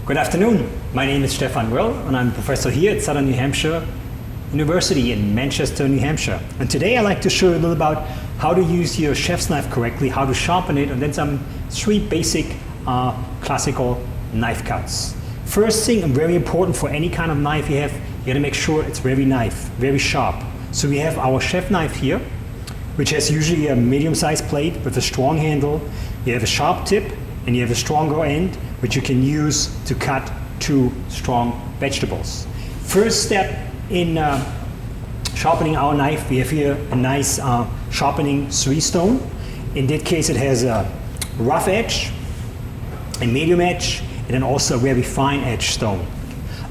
Good afternoon. My name is Stefan Ryll and I'm a professor here at Southern New Hampshire University in Manchester, New Hampshire. And today I'd like to show you a little about how to use your chef's knife correctly, how to sharpen it, and then some 3 basic classical knife cuts. First thing, and very important for any kind of knife you gotta make sure it's very sharp. So we have our chef knife here, which has usually a medium-sized blade with a strong handle. You have a sharp tip and you have a stronger end, which you can use to cut 2 strong vegetables. First step in sharpening our knife, we have here a nice sharpening 3 stone. In that case, it has a rough edge, a medium edge, and then also a very fine edge stone.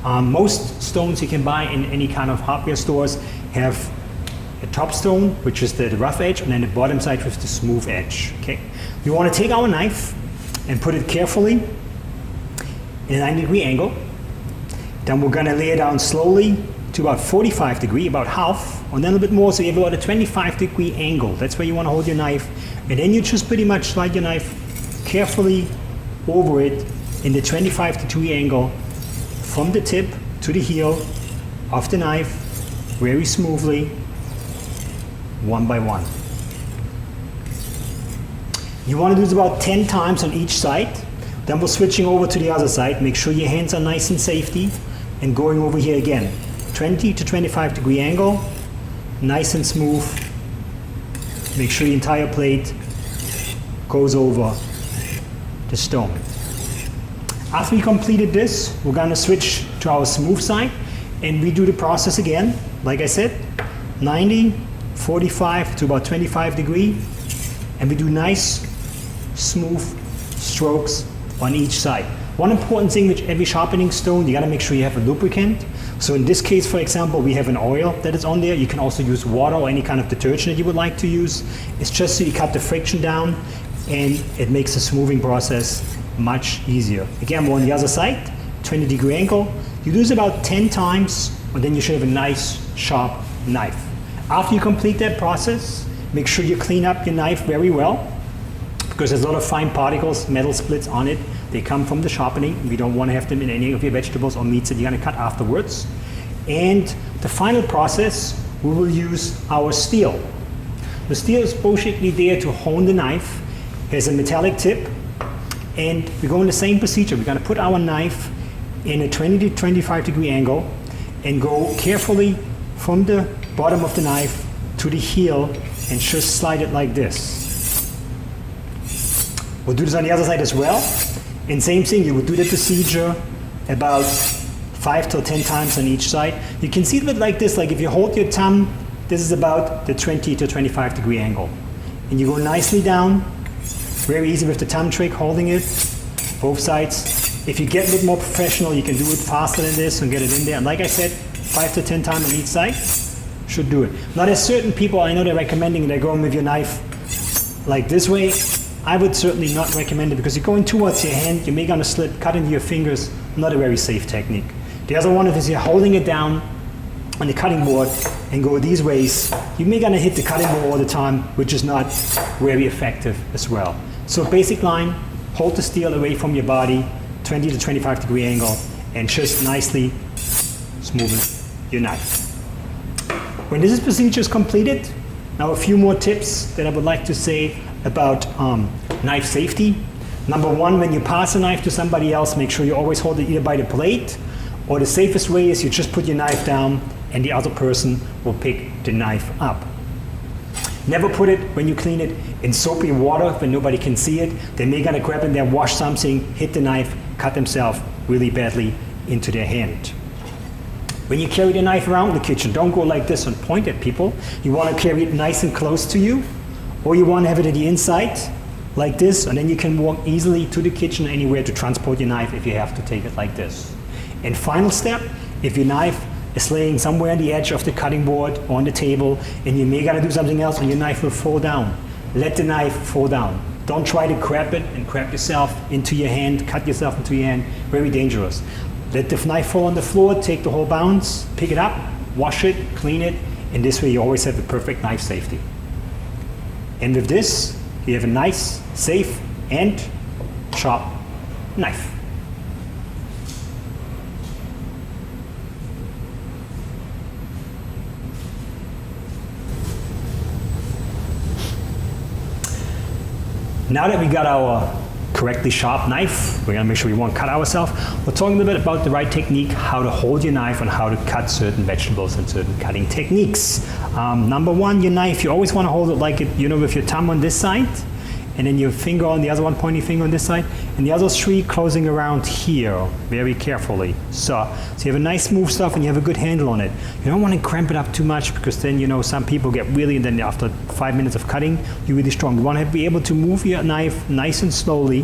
Most stones you can buy in any kind of hardware stores have a top stone, which is the rough edge, and then the bottom side with the smooth edge. Okay, we want to take our knife and put it carefully in a 90-degree angle. Then we're going to lay it down slowly to about 45 degree, about half, and then a little bit more, so you have about a 25-degree angle. That's where you want to hold your knife, and then you just pretty much slide your knife carefully over it in the 25-degree angle from the tip to the heel of the knife, very smoothly, one by one. You want to do this about 10 times on each side. Then we're switching over to the other side. Make sure your hands are nice and safety, and going over here again. 20 to 25-degree angle, nice and smooth. Make sure the entire plate goes over the stone. After we completed this, we're going to switch to our smooth side and redo the process again. Like I said, 90, 45 to about 25 degree, and we do nice smooth strokes on each side. One important thing with every sharpening stone, you got to make sure you have a lubricant. So in this case, for example, we have an oil that is on there. You can also use water or any kind of detergent that you would like to use. It's just so you cut the friction down, and it makes the smoothing process much easier. Again, we're on the other side, 20-degree angle. You do this about 10 times, and then you should have a nice sharp knife. After you complete that process, make sure you clean up your knife very well, because there's a lot of fine particles, metal splits on it. They come from the sharpening. We don't want to have them in any of your vegetables or meats that you're going to cut afterwards. And the final process, we will use our steel. The steel is basically there to hone the knife. It has a metallic tip, and we go in the same procedure. We're going to put our knife in a 20 to 25-degree angle and go carefully from the bottom of the knife to the heel and just slide it like this. We'll do this on the other side as well. And same thing, you would do the procedure about 5 to 10 times on each side. You can see it like this, like if you hold your thumb, this is about the 20 to 25-degree angle. And you go nicely down, very easy with the thumb trick, holding it, both sides. If you get a bit more professional, you can do it faster than this and get it in there. And like I said, 5 to 10 times on each side should do it. Now there's certain people, I know they're recommending they're going with your knife like this way. I would certainly not recommend it, because you're going towards your hand, you may gonna slip, cut into your fingers, not a very safe technique. The other one is you're holding it down on the cutting board and go these ways. You may gonna hit the cutting board all the time, which is not very effective as well. So basic line, hold the steel away from your body, 20 to 25-degree angle, and just nicely smooth your knife. When this procedure is completed, now a few more tips that I would like to say about knife safety. Number 1, when you pass a knife to somebody else, make sure you always hold it either by the blade, or the safest way is you just put your knife down and the other person will pick the knife up. Never put it, when you clean it, in soapy water when nobody can see it. They may gonna grab in there, wash something, hit the knife, cut themselves really badly into their hand. When you carry the knife around the kitchen, don't go like this and point at people. You want to carry it nice and close to you, or you want to have it at the inside like this, and then you can walk easily to the kitchen anywhere to transport your knife if you have to take it like this. And final step, if your knife is laying somewhere on the edge of the cutting board or on the table and you may gotta do something else and your knife will fall down, let the knife fall down. Don't try to grab it and grab yourself into your hand, cut yourself into your hand, very dangerous. Let the knife fall on the floor, take the whole bounce, pick it up, wash it, clean it, and this way you always have the perfect knife safety. And with this, you have a nice, safe, and sharp knife. Now that we got our correctly sharp knife, we're gonna make sure we won't cut ourselves. We're talking a little bit about the right technique, how to hold your knife and how to cut certain vegetables and certain cutting techniques. Number one, your knife, you always wanna hold it like, with your thumb on this side, and then your finger on the other one, pointing finger on this side, and the other three closing around here, very carefully. So you have a nice smooth stuff and you have a good handle on it. You don't want to cramp it up too much because then, some people get really, and then after 5 minutes of cutting, you're really strong. You want to be able to move your knife nice and slowly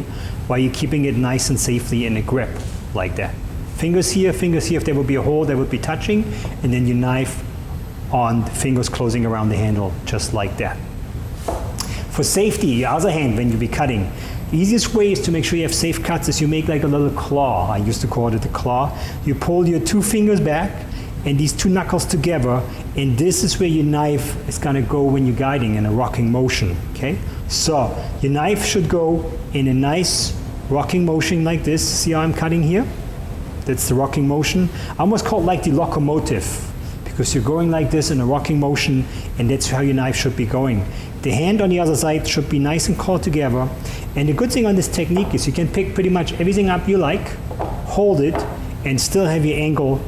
while you're keeping it nice and safely in a grip, like that. Fingers here, if there would be a hole, they would be touching, and then your knife on the fingers closing around the handle, just like that. For safety, your other hand, when you be cutting, the easiest way is to make sure you have safe cuts is you make like a little claw. I used to call it a claw. You pull your 2 fingers back and these 2 knuckles together, and this is where your knife is gonna go when you're guiding in a rocking motion, okay? So your knife should go in a nice rocking motion like this. See how I'm cutting here? That's the rocking motion. I almost call it like the locomotive, because you're going like this in a rocking motion, and that's how your knife should be going. The hand on the other side should be nice and caught together. And the good thing on this technique is you can pick pretty much everything up you like, hold it, and still have your angle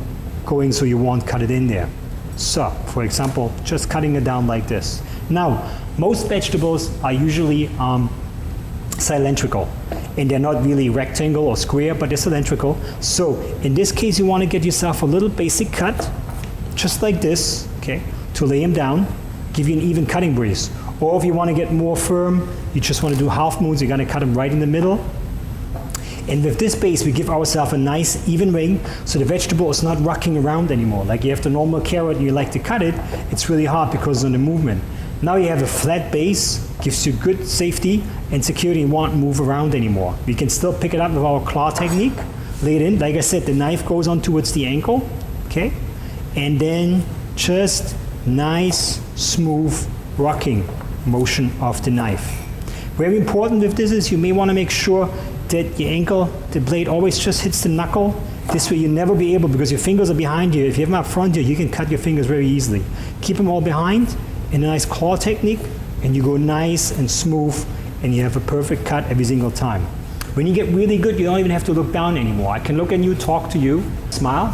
going so you won't cut it in there. So, for example, just cutting it down like this. Now, most vegetables are usually cylindrical, and they're not really rectangle or square, but they're cylindrical. So, in this case, you want to get yourself a little basic cut, just like this, okay, to lay them down, give you an even cutting breeze. Or if you want to get more firm, you just want to do half moons, you're going to cut them right in the middle. And with this base, we give ourselves a nice even ring, so the vegetable is not rocking around anymore. Like you have the normal carrot and you like to cut it, it's really hard because of the movement. Now you have a flat base, gives you good safety and security, and won't move around anymore. We can still pick it up with our claw technique, lay it in. Like I said, the knife goes on towards the ankle, okay? And then just nice, smooth rocking motion of the knife. Very important with this is you may want to make sure that your ankle, the blade always just hits the knuckle. This way you'll never be able, because your fingers are behind you. If you have them up front here, you can cut your fingers very easily. Keep them all behind in a nice claw technique, and you go nice and smooth, and you have a perfect cut every single time. When you get really good, you don't even have to look down anymore. I can look at you, talk to you, smile,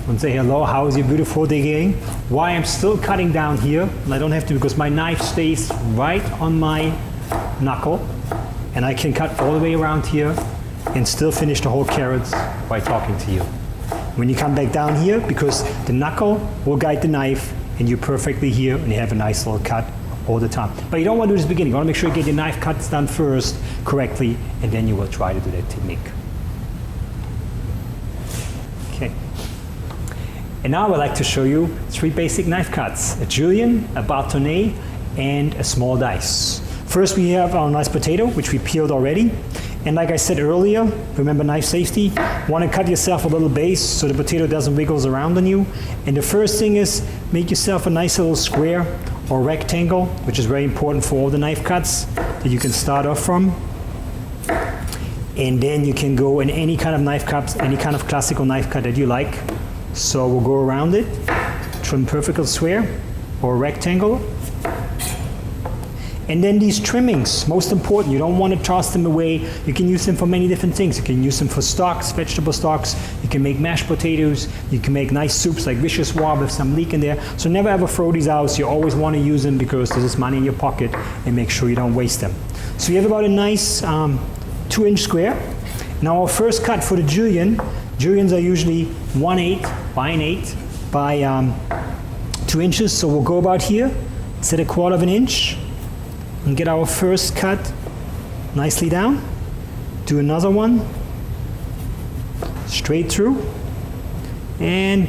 and say, hello, how is your beautiful day going? Why I'm still cutting down here, and I don't have to because my knife stays right on my knuckle, and I can cut all the way around here and still finish the whole carrots by talking to you. When you come back down here, because the knuckle will guide the knife, and you're perfectly here, and you have a nice little cut all the time. But you don't want to do this at the beginning. You want to make sure you get your knife cuts done first correctly, and then you will try to do that technique. Okay. And now I'd like to show you 3 basic knife cuts: a julienne, a bâtonnet, and a small dice. First, we have our nice potato, which we peeled already. And like I said earlier, remember knife safety, want to cut yourself a little base so the potato doesn't wiggle around on you. And the first thing is make yourself a nice little square or rectangle, which is very important for all the knife cuts that you can start off from. And then you can go in any kind of knife cuts, any kind of classical knife cut that you like. So we'll go around it, trim perfect square or rectangle. And then these trimmings, most important, you don't want to toss them away. You can use them for many different things. You can use them for stocks, vegetable stocks. You can make mashed potatoes. You can make nice soups like vichyssoise with some leek in there. So never ever throw these out. You always want to use them because this is money in your pocket, and make sure you don't waste them. So you have about a nice 2-inch square. Now our first cut for the julienne, juliennes are usually 1/8 by 1/8 by 2 inches. So we'll go about here, set a 1/4 of an inch, and get our first cut nicely down. Do another one, straight through, and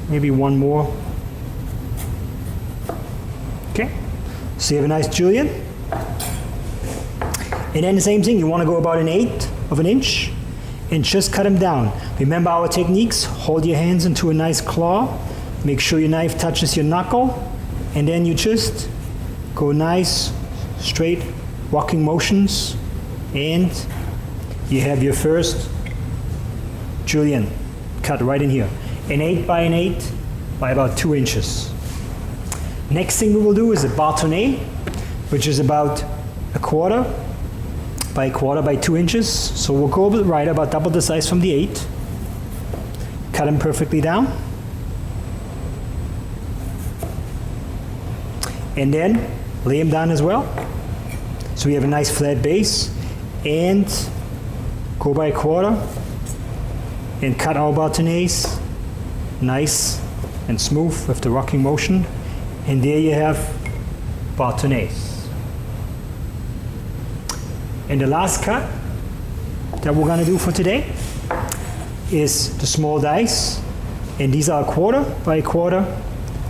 maybe one more. Okay, so you have a nice julienne. And then the same thing, you want to go about 1/8 of an inch and just cut them down. Remember our techniques, hold your hands into a nice claw, make sure your knife touches your knuckle, and then you just go nice, straight walking motions, and you have your first julienne cut right in here. 1/8 by 1/8 by about 2 inches. Next thing we will do is a bâtonnet, which is about 1/4 by 1/4 by 2 inches. So we'll go right about double the size from the 8. Cut them perfectly down. And then lay them down as well. So we have a nice flat base. And go by 1/4 and cut our bâtonnets nice and smooth with the rocking motion. And there you have bâtonnets. And the last cut that we're going to do for today is the small dice. And these are 1/4 by 1/4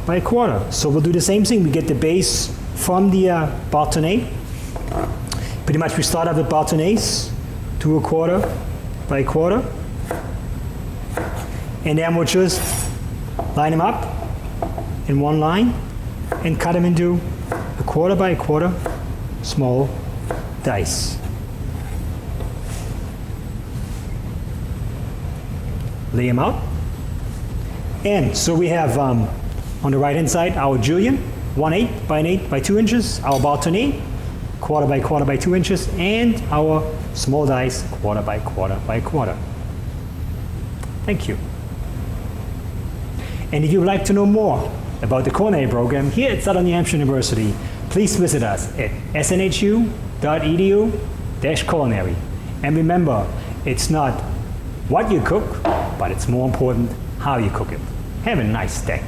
by 1/4. So we'll do the same thing. We get the base from the bâtonnet. Pretty much we start off with bâtonnets to 1/4 by 1/4. And then we'll just line them up in one line and cut them into 1/4 by 1/4 small dice. Lay them out. And so we have on the right hand side our julienne, 1/8 by 1/8 by 2 inches, our bâtonnet, 1/4 by 1/4 by 2 inches, and our small dice, 1/4 by 1/4 by 1/4. Thank you. And if you would like to know more about the culinary program here at Southern New Hampshire University, please visit us at snhu.edu/culinary. And remember, it's not what you cook, but it's more important how you cook it. Have a nice day.